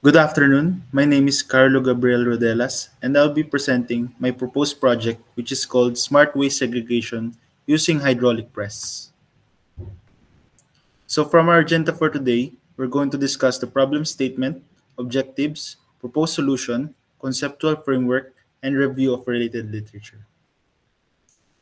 Good afternoon. My name is Carlo Gabriel Rodelas, and I'll be presenting my proposed project, which is called Smart Waste Segregation using Hydraulic Press. So, from our agenda for today, we're going to discuss the problem statement, objectives, proposed solution, conceptual framework, and review of related literature.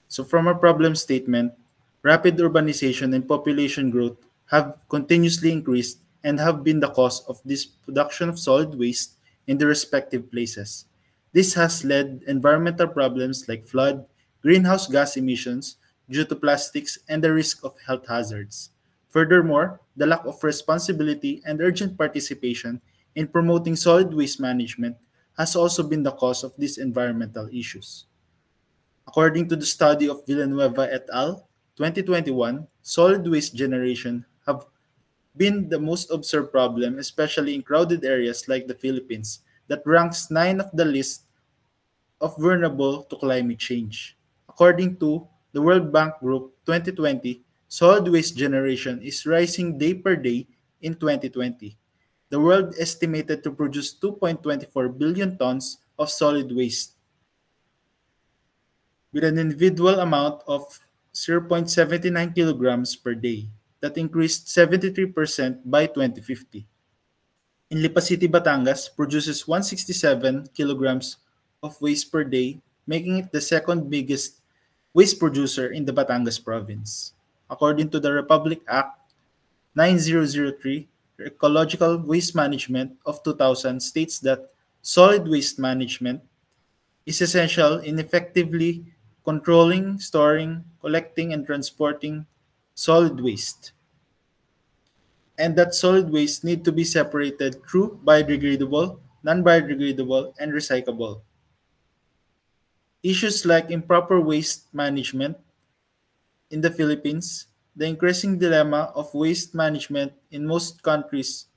So, from our problem statement, rapid urbanization and population growth have continuously increased and have been the cause of this production of solid waste in the respective places. This has led environmental problems like flood, greenhouse gas emissions due to plastics, and the risk of health hazards. Furthermore, the lack of responsibility and urgent participation in promoting solid waste management has also been the cause of these environmental issues. According to the study of Villanueva et al., 2021, solid waste generation have been the most observed problem, especially in crowded areas like the Philippines, that ranks 9 of the list of vulnerable to climate change. According to the World Bank Group 2020, solid waste generation is rising day per day in 2020. The world estimated to produce 2.24 billion tons of solid waste with an individual amount of 0.79 kilograms per day that increased 73% by 2050. In Lipa City, Batangas produces 167 kilograms of waste per day, making it the second biggest waste producer in the Batangas province. According to the Republic Act 9003, Ecological Waste Management of 2000 states that solid waste management is essential in effectively controlling, storing, collecting, and transporting solid waste, and that solid waste need to be separated through biodegradable, non-biodegradable, and recyclable. Issues like improper waste management in the Philippines, the increasing dilemma of waste management in most countries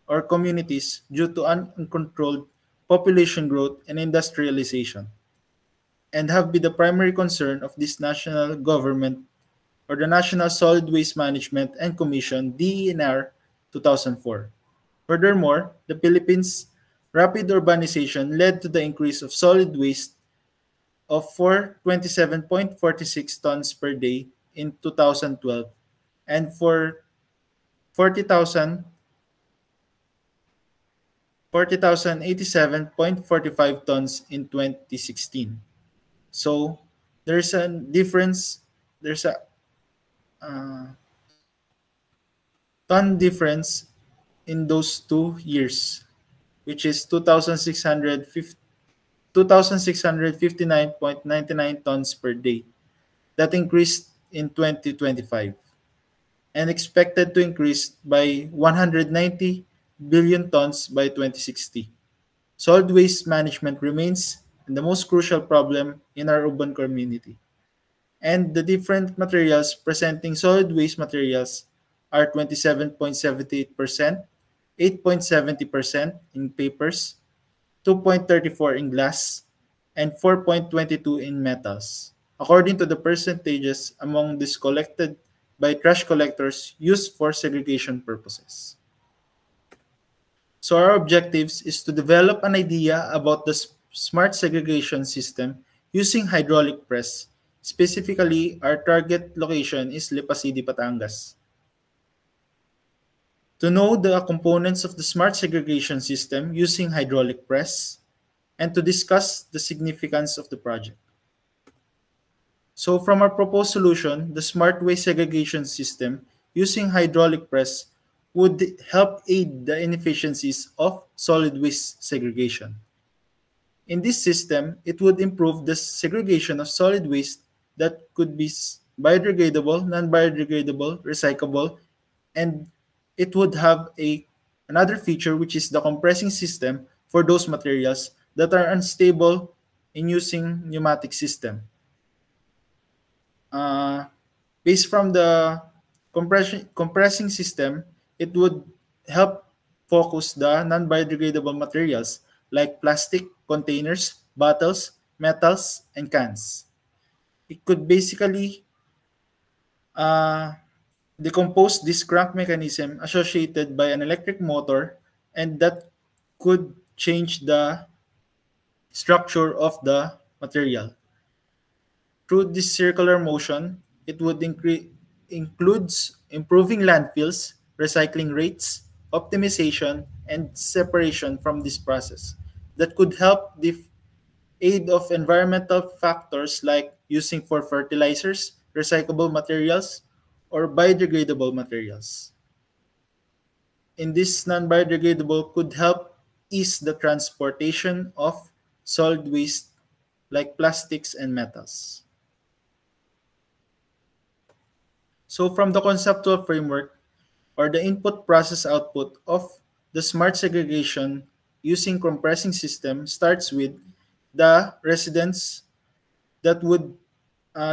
or communities due to uncontrolled population growth and industrialization, and have been the primary concern of this national government or the National Solid Waste Management and Commission DENR 2004. Furthermore, the Philippines' rapid urbanization led to the increase of solid waste of 427.46 tons per day in 2012 and for 40,000 40,087.45 tons in 2016. So there's a difference, there's a uh, ton difference in those 2 years, which is 2,659.99 tons per day. That increased in 2025 and expected to increase by 190 billion tons by 2060. Solid waste management remains the most crucial problem in our urban community. And the different materials presenting solid waste materials are 27.78%, 8.70% in papers, 2.34 in glass, and 4.22 in metals, according to the percentages among these collected by trash collectors used for segregation purposes. So our objectives is to develop an idea about the smart segregation system using hydraulic press. Specifically, our target location is Lipa City, Batangas. To know the components of the smart segregation system using hydraulic press, and to discuss the significance of the project. So from our proposed solution, the smart waste segregation system using hydraulic press would help aid the inefficiencies of solid waste segregation. In this system, it would improve the segregation of solid waste that could be biodegradable, non-biodegradable, recyclable, and it would have another feature, which is the compressing system for those materials that are unstable in using pneumatic system. Uh, Based from the compressing system, it would help focus the non-biodegradable materials like plastic containers, bottles, metals, and cans. It could basically uh, decompose this crank mechanism associated by an electric motor, and that could change the structure of the material. Through this circular motion, it would includes improving landfills, recycling rates, optimization, and separation from this process that could help the aid of environmental factors like using for fertilizers, recyclable materials, or biodegradable materials. In this non-biodegradable could help ease the transportation of solid waste like plastics and metals. So from the conceptual framework or the input process output of the smart segregation using compressing system starts with the residents that would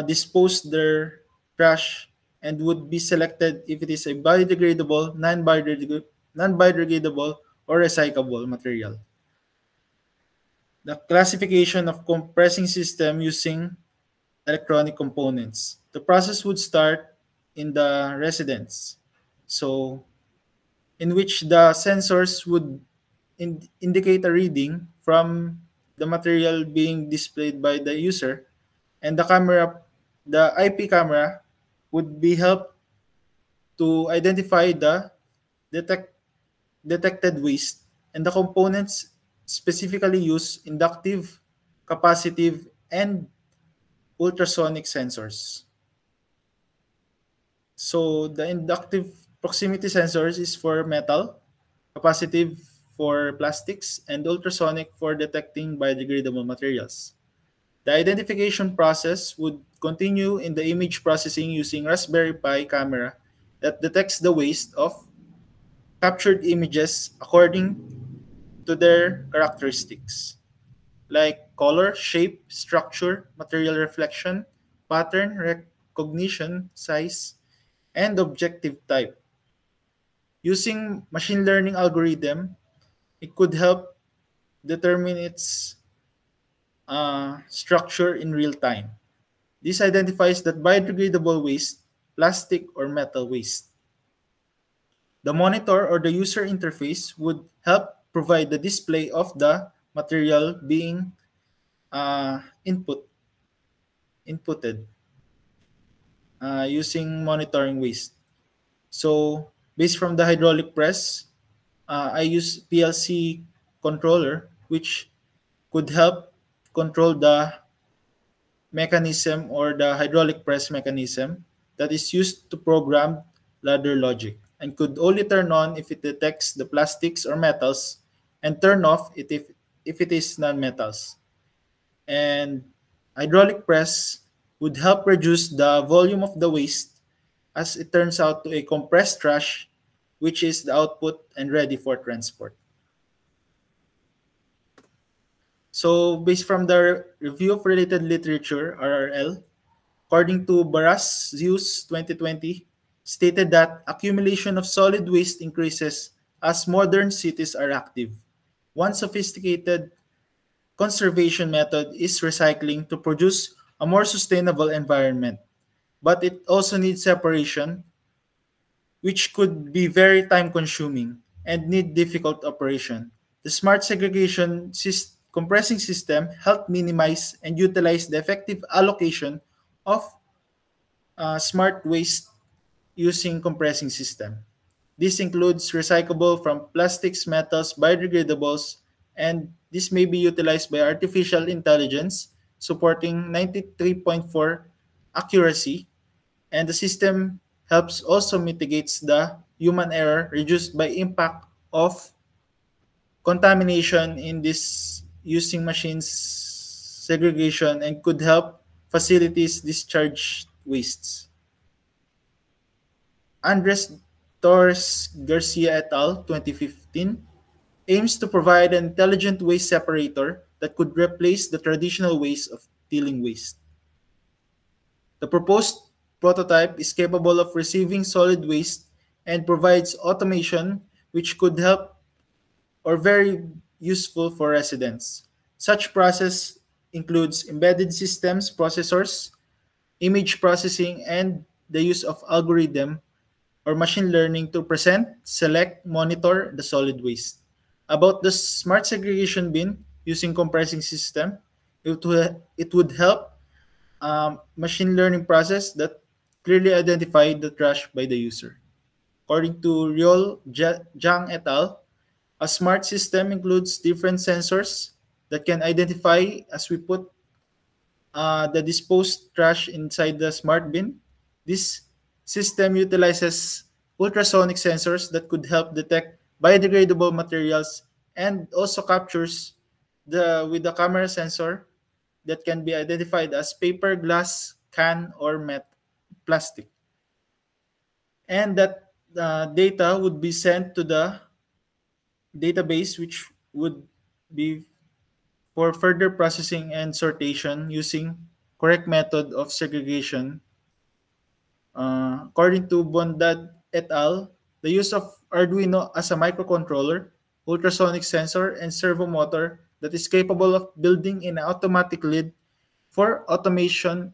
dispose their trash and would be selected if it is a biodegradable, non-biodegradable or recyclable material. The classification of compressing system using electronic components. The process would start in the residence. So in which the sensors would indicate a reading from the material being displayed by the user, and the IP camera would be helped to identify the detect, detected waste, and the components specifically use inductive, capacitive, and ultrasonic sensors. So the inductive proximity sensors is for metal, capacitive for plastics, and ultrasonic for detecting biodegradable materials. The identification process would continue in the image processing using Raspberry Pi camera that detects the waste of captured images according to their characteristics, like color, shape, structure, material reflection, pattern recognition, size, and objective type. Using machine learning algorithm, it could help determine its structure in real time. This identifies that biodegradable waste, plastic or metal waste. The monitor or the user interface would help provide the display of the material being uh, input inputted using monitoring waste. So based from the hydraulic press, I use PLC controller, which could help control the mechanism or the hydraulic press mechanism that is used to program ladder logic and could only turn on if it detects the plastics or metals and turn off it if it is non-metals. And hydraulic press would help reduce the volume of the waste as it turns out to a compressed trash, which is the output and ready for transport. So, based from the Review of Related Literature, RRL, according to Barras Zeus 2020, stated that accumulation of solid waste increases as modern cities are active. One sophisticated conservation method is recycling to produce a more sustainable environment, but it also needs separation, which could be very time consuming and need difficult operation. The smart compressing system help minimize and utilize the effective allocation of smart waste using compressing system. This includes recyclable from plastics, metals, biodegradables, and this may be utilized by artificial intelligence supporting 93.4 accuracy, and the system helps also mitigates the human error reduced by impact of contamination in this using machines segregation and could help facilities discharge wastes. Andres Torres Garcia et al. 2015 aims to provide an intelligent waste separator that could replace the traditional ways of dealing waste. The proposed prototype is capable of receiving solid waste and provides automation which could help or very useful for residents. Such process includes embedded systems, processors, image processing, and the use of algorithm or machine learning to present, select, monitor the solid waste. About the smart segregation bin using compressing system, it would help machine learning process that clearly identify the trash by the user. According to Zhang et al., a smart system includes different sensors that can identify as we put the disposed trash inside the smart bin. This system utilizes ultrasonic sensors that could help detect biodegradable materials and also captures the camera sensor that can be identified as paper, glass, can, or plastic. And that data would be sent to the database, which would be for further processing and sortation using correct method of segregation. According to Bondad et al., the use of Arduino as a microcontroller, ultrasonic sensor, and servo motor that is capable of building an automatic lid for automation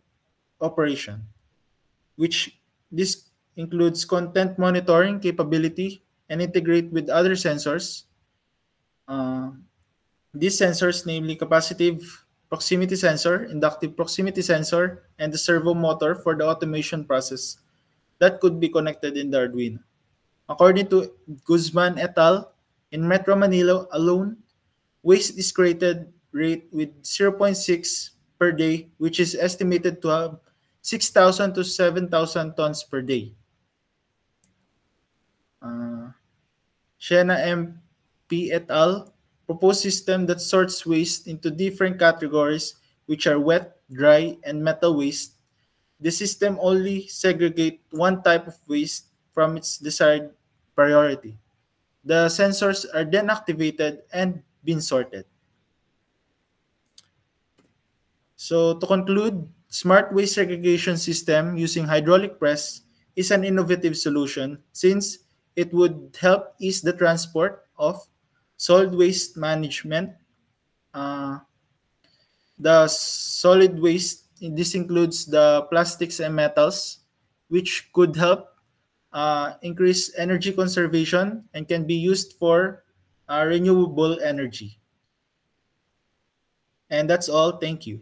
operation, which this includes content monitoring capability and integrate with other sensors. Uh, these sensors, namely capacitive proximity sensor, inductive proximity sensor, and the servo motor for the automation process that could be connected in the Arduino. According to Guzman et al., in Metro Manila alone, waste is created rate with zero point 0.6 per day, which is estimated to have 6,000 to 7,000 tons per day. Shena MP et al. Proposed system that sorts waste into different categories, which are wet, dry, and metal waste. The system only segregate one type of waste from its desired priority. The sensors are then activated and being sorted. So to conclude, smart waste segregation system using hydraulic press is an innovative solution since it would help ease the transport of solid waste management. Uh, the solid waste, this includes the plastics and metals, which could help increase energy conservation and can be used for renewable energy. And that's all. Thank you.